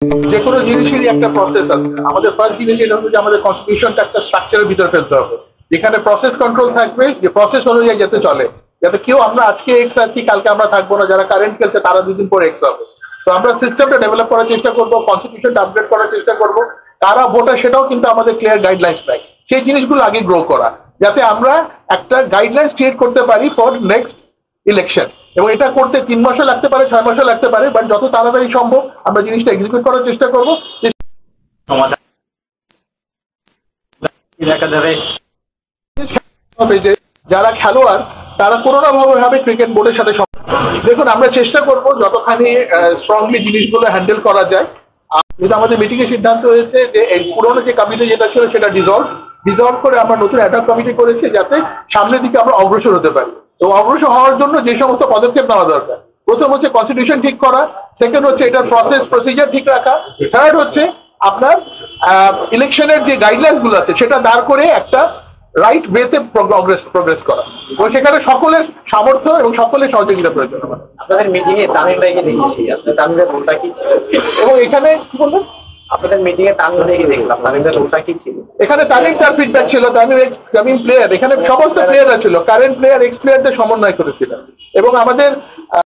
যে কোনো জিনিসেরই একটা প্রসেস আছে। আমাদের ফার্স্ট জিনিস এটা হচ্ছে যে আমাদের কনস্টিটিউশনটা একটা স্ট্রাকচারের ভিতরে ফেলতে হবে, যেখানে প্রসেস কন্ট্রোল থাকবে, যে প্রসেস অনুযায়ী যাতে চলে, যাতে কেউ আমরা আজকে এক্স আছি কালকে আমরা থাকবো না, যারা কারেন্ট খেলছে তারা দুদিন পরে এক্স হবে। তো আমরা সিস্টেমটা ডেভেলপ করার চেষ্টা করবো, কনস্টিটিউশনটা আপডেট করার চেষ্টা করবো। কারা ভোটার সেটাও কিন্তু আমাদের ক্লিয়ার গাইডলাইন্স নাই, সেই জিনিসগুলো আগে গ্রো করা, যাতে আমরা একটা গাইডলাইন্স ক্রিয়েট করতে পারি ফর নেক্সট ইলেকশন। এবং এটা করতে 3 মাসও লাগতে পারে, 6 মাসও লাগতে পারে, বাট যত তাড়াতাড়ি সম্ভব আমরা জিনিসটা এক্সিকিউট করার চেষ্টা করবো। যে যারা খেলোয়াড় তারা কোনো না ভাবে ক্রিকেট বোর্ডের সাথে দেখুন, আমরা চেষ্টা করব যতখানি স্ট্রংলি জিনিসগুলো হ্যান্ডেল করা যায়। কিন্তু আমাদের মিটিং এ সিদ্ধান্ত হয়েছে যে এই পুরোনো যে কমিটি যেটা ছিল সেটা ডিসলভ করে আমরা নতুন অ্যাডহক কমিটি করেছি, যাতে সামনের দিকে আমরা অগ্রসর হতে পারি। এবং অগ্রসর হওয়ার জন্য যে সমস্ত পদক্ষেপ নেওয়া দরকার, প্রথম হচ্ছে কনস্টিটিউশন ঠিক করা, সেকেন্ড হচ্ছে এটার প্রসেস প্রসিজার ঠিক রাখা, থার্ড হচ্ছে আপনার ইলেকশনের যে গাইডলাইন্স গুলো আছে সেটা দাঁড় করে একটা রাইট ওয়েতে প্রোগ্রেস করা, এবং সেখানে সকলের সামর্থ্য এবং সকলের সহযোগিতা প্রয়োজন হবে। আপনাদের মিটিং এ তামিম ভাইকে দেখেছি, আসলে তামিমের রোলটা কি ছিল? এবং এখানে কি বলবেন, আপনাদের মিটিং এ তামিম ভাইকে দেখলাম, তামিমের রোলটা কি ছিল? এখানে তামিম তার ফিডব্যাক ছিল, তামিম প্লেয়ার, এখানে সমস্ত প্লেয়াররা ছিল, কারেন্ট প্লেয়ার এক্স প্লেয়ারদের সমন্বয় করেছিলেন। এবং আমাদের